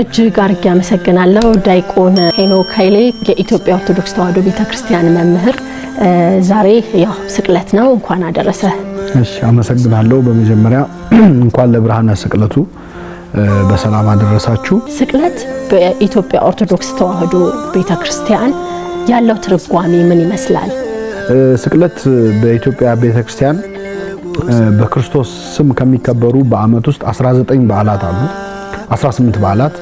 እጅግ አርጌ አመሰግናለሁ ዲያቆን ሄኖክ ኃይሌ የኢትዮጵያ ኦርቶዶክስ ተዋሕዶ ቤተክርስቲያን መምህር። ዛሬ ያው ስቅለት ነው፣ እንኳን አደረሰ። እሺ አመሰግናለሁ። በመጀመሪያ እንኳን ለብርሃነ ስቅለቱ በሰላም አደረሳችሁ። ስቅለት በኢትዮጵያ ኦርቶዶክስ ተዋሕዶ ቤተክርስቲያን ያለው ትርጓሜ ምን ይመስላል? ስቅለት በኢትዮጵያ ቤተክርስቲያን በክርስቶስ ስም ከሚከበሩ በአመት ውስጥ 19 በዓላት አሉ። 18 በዓላት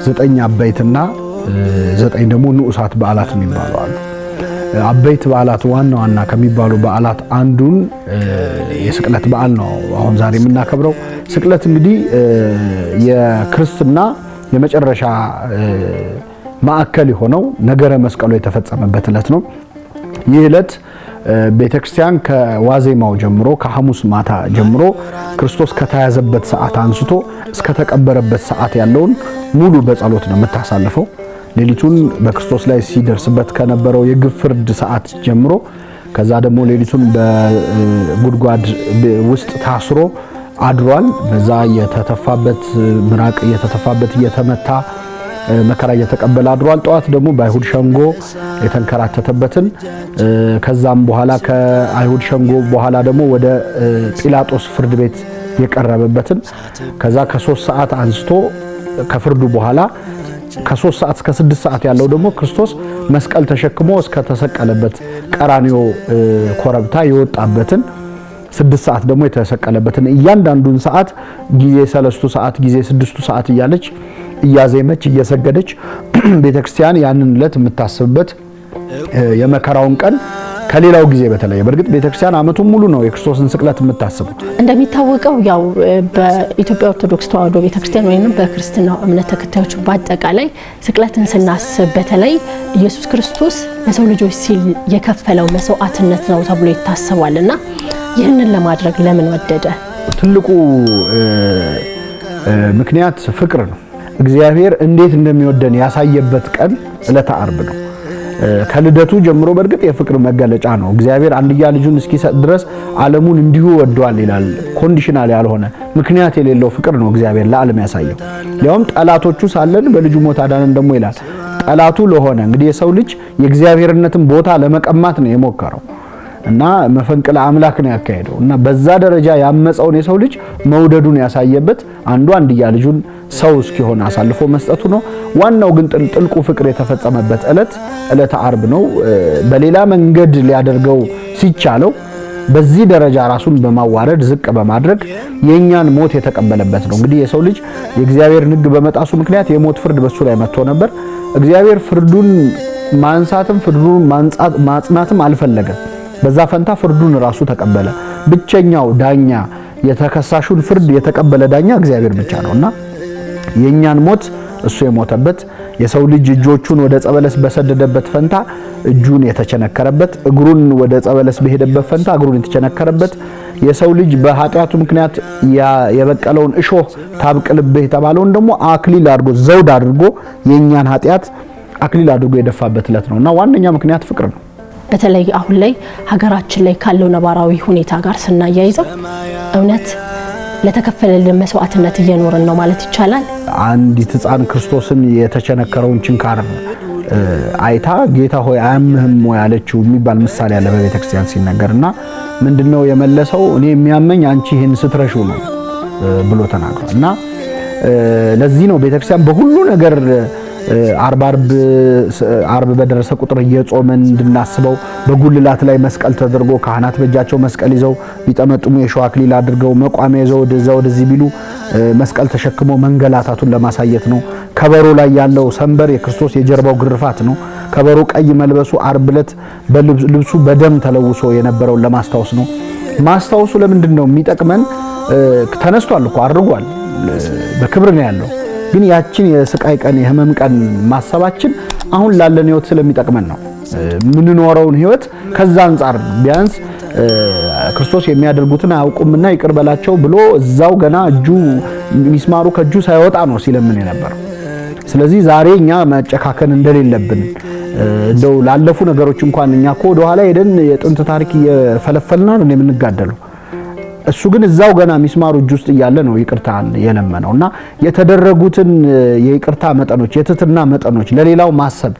9 አበይትና 9 ደግሞ ንዑሳት በዓላት የሚባሉ አሉ። አበይት በዓላት ዋና ከሚባሉ በዓላት አንዱን የስቅለት በዓል ነው አሁን ዛሬ የምናከብረው። ስቅለት እንግዲህ የክርስትና የመጨረሻ ማዕከል የሆነው ነገረ መስቀሉ የተፈጸመበት ዕለት ነው። ይህ ዕለት ቤተክርስቲያን ከዋዜማው ጀምሮ ከሐሙስ ማታ ጀምሮ ክርስቶስ ከተያዘበት ሰዓት አንስቶ እስከ ተቀበረበት ሰዓት ያለውን ሙሉ በጸሎት ነው የምታሳልፈው። ሌሊቱን በክርስቶስ ላይ ሲደርስበት ከነበረው የግፍ ፍርድ ሰዓት ጀምሮ ከዛ ደግሞ ሌሊቱን በጉድጓድ ውስጥ ታስሮ አድሯል። በዛ የተተፋበት ምራቅ የተተፋበት እየተመታ መከራ እየተቀበለ አድሯል። ጧት ደግሞ በአይሁድ ሸንጎ የተንከራተተበትን ከዛም በኋላ ከአይሁድ ሸንጎ በኋላ ደግሞ ወደ ጲላጦስ ፍርድ ቤት የቀረበበትን ከዛ ከ3 ሰዓት አንስቶ ከፍርዱ በኋላ ከ3 ሰዓት እስከ 6 ሰዓት ያለው ደግሞ ክርስቶስ መስቀል ተሸክሞ እስከ ተሰቀለበት ቀራንዮ ኮረብታ የወጣበትን 6 ሰዓት ደግሞ የተሰቀለበትን እያንዳንዱን ሰዓት ጊዜ 3 ሰዓት ጊዜ 6 ሰዓት እያለች እያዜመች እየሰገደች ቤተክርስቲያን ያንን ዕለት የምታስብበት የመከራውን ቀን ከሌላው ጊዜ በተለየ በርግጥ ቤተክርስቲያን አመቱን ሙሉ ነው የክርስቶስን ስቅለት የምታስበው። እንደሚታወቀው ያው በኢትዮጵያ ኦርቶዶክስ ተዋሕዶ ቤተክርስቲያን ወይንም በክርስትናው እምነት ተከታዮች በአጠቃላይ ስቅለትን ስናስብ በተለይ ኢየሱስ ክርስቶስ ለሰው ልጆች ሲል የከፈለው መስዋዕትነት ነው ተብሎ ይታሰባልና ይህንን ለማድረግ ለምን ወደደ? ትልቁ ምክንያት ፍቅር ነው። እግዚአብሔር እንዴት እንደሚወደን ያሳየበት ቀን ዕለተ ዓርብ ነው። ከልደቱ ጀምሮ በርግጥ የፍቅር መገለጫ ነው። እግዚአብሔር አንድያ ልጁን እስኪሰጥ ድረስ ዓለሙን እንዲሁ ወዷል ይላል። ኮንዲሽናል ያልሆነ ምክንያት የሌለው ፍቅር ነው እግዚአብሔር ለዓለም ያሳየው። ሊያውም ጠላቶቹ ሳለን በልጁ ሞት አዳነን ደግሞ ይላል። ጠላቱ ለሆነ እንግዲህ የሰው ልጅ የእግዚአብሔርነትን ቦታ ለመቀማት ነው የሞከረው እና መፈንቅለ አምላክ ነው ያካሄደው እና በዛ ደረጃ ያመፀውን የሰው ልጅ መውደዱን ያሳየበት አንድያ ልጁን ሰው እስኪሆን አሳልፎ መስጠቱ ነው። ዋናው ግን ጥልቁ ፍቅር የተፈጸመበት ዕለተ ዓርብ ነው። በሌላ መንገድ ሊያደርገው ሲቻለው በዚህ ደረጃ ራሱን በማዋረድ ዝቅ በማድረግ የኛን ሞት የተቀበለበት ነው። እንግዲህ የሰው ልጅ የእግዚአብሔር ሕግ በመጣሱ ምክንያት የሞት ፍርድ በሱ ላይ መጥቶ ነበር። እግዚአብሔር ፍርዱን ማንሳትም ፍርዱን ማጽናትም አልፈለገም። በዛ ፈንታ ፍርዱን ራሱ ተቀበለ። ብቸኛው ዳኛ የተከሳሹን ፍርድ የተቀበለ ዳኛ እግዚአብሔር ብቻ ነውና የኛን ሞት እሱ የሞተበት የሰው ልጅ እጆቹን ወደ ጸበለስ በሰደደበት ፈንታ እጁን የተቸነከረበት እግሩን ወደ ጸበለስ በሄደበት ፈንታ እግሩን የተቸነከረበት የሰው ልጅ በኃጢያቱ ምክንያት የበቀለውን እሾህ ታብቅልብህ የተባለውን ደግሞ አክሊል አድርጎ ዘውድ አድርጎ የኛን ኃጢያት አክሊል አድርጎ የደፋበት ዕለት ነውና ዋነኛ ምክንያት ፍቅር ነው። በተለይ አሁን ላይ ሀገራችን ላይ ካለው ነባራዊ ሁኔታ ጋር ስናያይዘው እውነት ለተከፈለልን መስዋዕትነት እየኖርን ነው ማለት ይቻላል። አንዲት ሕፃን ክርስቶስን የተቸነከረውን ችንካር አይታ ጌታ ሆይ አያምህም ወይ ያለችው የሚባል ምሳሌ ያለ በቤተክርስቲያን ሲነገርና ምንድነው የመለሰው? እኔ የሚያመኝ አንቺ ይሄን ስትረሹ ነው ብሎ ተናግሯልና ለዚህ ነው ቤተክርስቲያን በሁሉ ነገር ዓርብ በደረሰ ቁጥር እየጾመን እንድናስበው በጉልላት ላይ መስቀል ተደርጎ ካህናት በእጃቸው መስቀል ይዘው ቢጠመጥሙ የሾህ አክሊል አድርገው መቋሚያ ይዘው ወደዚህ ቢሉ መስቀል ተሸክመው መንገላታቱን ለማሳየት ነው። ከበሮ ላይ ያለው ሰንበር የክርስቶስ የጀርባው ግርፋት ነው። ከበሮ ቀይ መልበሱ ዓርብ ዕለት በልብሱ በደም ተለውሶ የነበረውን ለማስታወስ ነው። ማስታወሱ ለምንድን ነው የሚጠቅመን? ተነስቷል እኮ አድርጓል፣ በክብር ነው ያለው። ግን ያችን የስቃይ ቀን የህመም ቀን ማሰባችን አሁን ላለን ህይወት ስለሚጠቅመን ነው። ምንኖረውን ህይወት ከዛ አንፃር ቢያንስ ክርስቶስ የሚያደርጉትን አያውቁምና ይቅር በላቸው ብሎ እዛው ገና እጁ ሚስማሩ ከእጁ ሳይወጣ ነው ሲለምን የነበረው። ስለዚህ ዛሬ እኛ መጨካከን እንደሌለብን እንደው ላለፉ ነገሮች እንኳን እኛ እኮ ወደ ኋላ ሄደን የጥንት ታሪክ እየፈለፈልና ነው የምንጋደለው። እሱ ግን እዛው ገና ሚስማሩ እጅ ውስጥ እያለ ነው ይቅርታን የለመነውና የተደረጉትን የይቅርታ መጠኖች የትህትና መጠኖች ለሌላው ማሰብ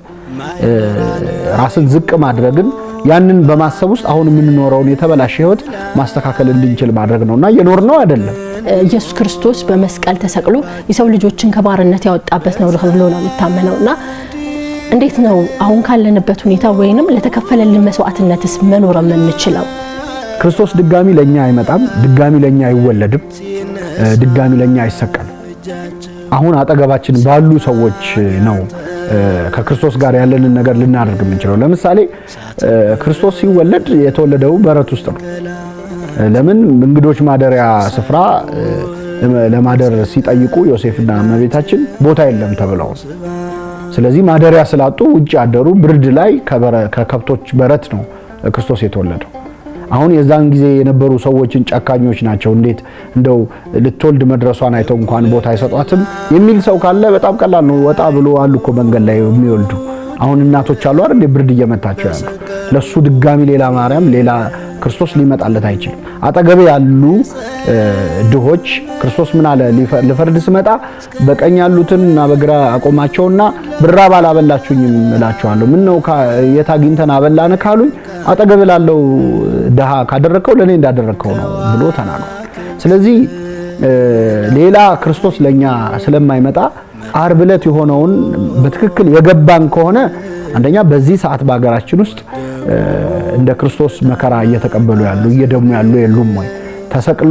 ራስን ዝቅ ማድረግን ያንን በማሰብ ውስጥ አሁን የምንኖረውን የተበላሸ ህይወት ማስተካከል እንድንችል ማድረግ ነውና የኖርነው አይደለም። ኢየሱስ ክርስቶስ በመስቀል ተሰቅሎ የሰው ልጆችን ከባርነት ያወጣበት ነው ብሎ ነው የሚታመነውና እንዴት ነው አሁን ካለንበት ሁኔታ ወይንም ለተከፈለልን መስዋዕትነትስ መኖር የምንችለው? ክርስቶስ ድጋሚ ለኛ አይመጣም፣ ድጋሚ ለኛ አይወለድም፣ ድጋሚ ለኛ አይሰቀልም። አሁን አጠገባችን ባሉ ሰዎች ነው ከክርስቶስ ጋር ያለንን ነገር ልናደርግ የምንችለው። ለምሳሌ ክርስቶስ ሲወለድ የተወለደው በረት ውስጥ ነው። ለምን እንግዶች ማደሪያ ስፍራ ለማደር ሲጠይቁ ዮሴፍና እመቤታችን ቦታ የለም ተብለው፣ ስለዚህ ማደሪያ ስላጡ ውጭ አደሩ። ብርድ ላይ ከከብቶች በረት ነው ክርስቶስ የተወለደው። አሁን የዛን ጊዜ የነበሩ ሰዎችን ጨካኞች ናቸው፣ እንዴት እንደው ልትወልድ መድረሷን አይተው እንኳን ቦታ አይሰጧትም የሚል ሰው ካለ በጣም ቀላል ነው። ወጣ ብሎ አሉ እኮ መንገድ ላይ የሚወልዱ አሁን እናቶች አሉ አይደል ብርድ እየመታቸው ያሉ። ለሱ ድጋሚ ሌላ ማርያም ሌላ ክርስቶስ ሊመጣለት አይችልም። አጠገቤ ያሉ ድሆች ክርስቶስ ምን አለ? ለፈርድ ስመጣ በቀኝ ያሉትንና በግራ አቆማቸውና ብራብ አላበላችሁኝም እላችኋለሁ። ምን ነው የት አግኝተን አበላን ካሉኝ አጠገብ ላለው ደሃ ካደረከው ለኔ እንዳደረከው ነው ብሎ ተናግሯል። ስለዚህ ሌላ ክርስቶስ ለኛ ስለማይመጣ ዓርብ ዕለት የሆነውን በትክክል የገባን ከሆነ አንደኛ በዚህ ሰዓት በአገራችን ውስጥ እንደ ክርስቶስ መከራ እየተቀበሉ ያሉ እየደሙ ያሉ የሉም ወይ? ተሰቅሎ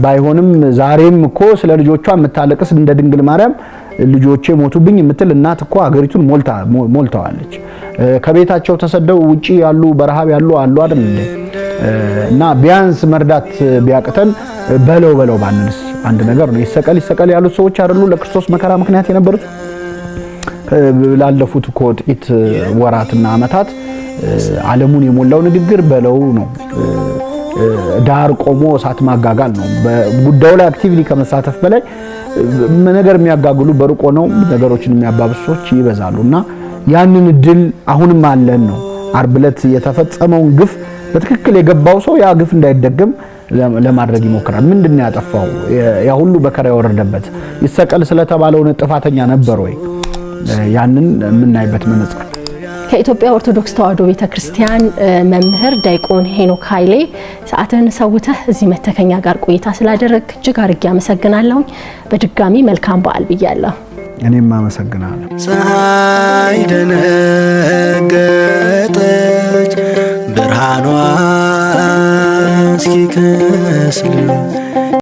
ባይሆንም ዛሬም እኮ ስለ ልጆቿ የምታለቅስ እንደ ድንግል ማርያም ልጆቼ ሞቱብኝ የምትል እናት እኮ አገሪቱን ሞልተዋለች። ከቤታቸው ተሰደው ውጪ ያሉ በረሃብ ያሉ አሉ አይደል እንዴ? እና ቢያንስ መርዳት ቢያቅተን በለው ባንልስ አንድ ነገር ነው። ይሰቀል ያሉት ሰዎች አይደሉ ለክርስቶስ መከራ ምክንያት የነበሩት? ላለፉት እኮ ጥቂት ወራትና ዓመታት ዓለሙን የሞላው ንግግር በለው ነው። ዳር ቆሞ እሳት ማጋጋል ነው። በጉዳዩ ላይ አክቲቭሊ ከመሳተፍ በላይ ነገር የሚያጋግሉ በሩቆ ነው ነገሮችን የሚያባብሱ ሰዎች ይበዛሉና ያንን እድል አሁንም አለን ነው። ዓርብ ዕለት የተፈጸመውን ግፍ በትክክል የገባው ሰው ያ ግፍ እንዳይደገም ለማድረግ ይሞክራል። ምንድነው ያጠፋው? ያ ሁሉ በከራ የወረደበት ይሰቀል ስለተባለው ጥፋተኛ ነበር ወይ? ያንን የምናይበት መነጽር ከኢትዮጵያ ኦርቶዶክስ ተዋሕዶ ቤተክርስቲያን መምህር ዲያቆን ሄኖክ ኃይሌ ሰዓትን ሰውተህ እዚህ መተከኛ ጋር ቆይታ ስላደረግ እጅግ አድርጌ አመሰግናለሁ። በድጋሚ መልካም በዓል ብያለሁ። እኔም አመሰግናለሁ። ፀሐይ ደነገጠች ብርሃኗ እስኪከስል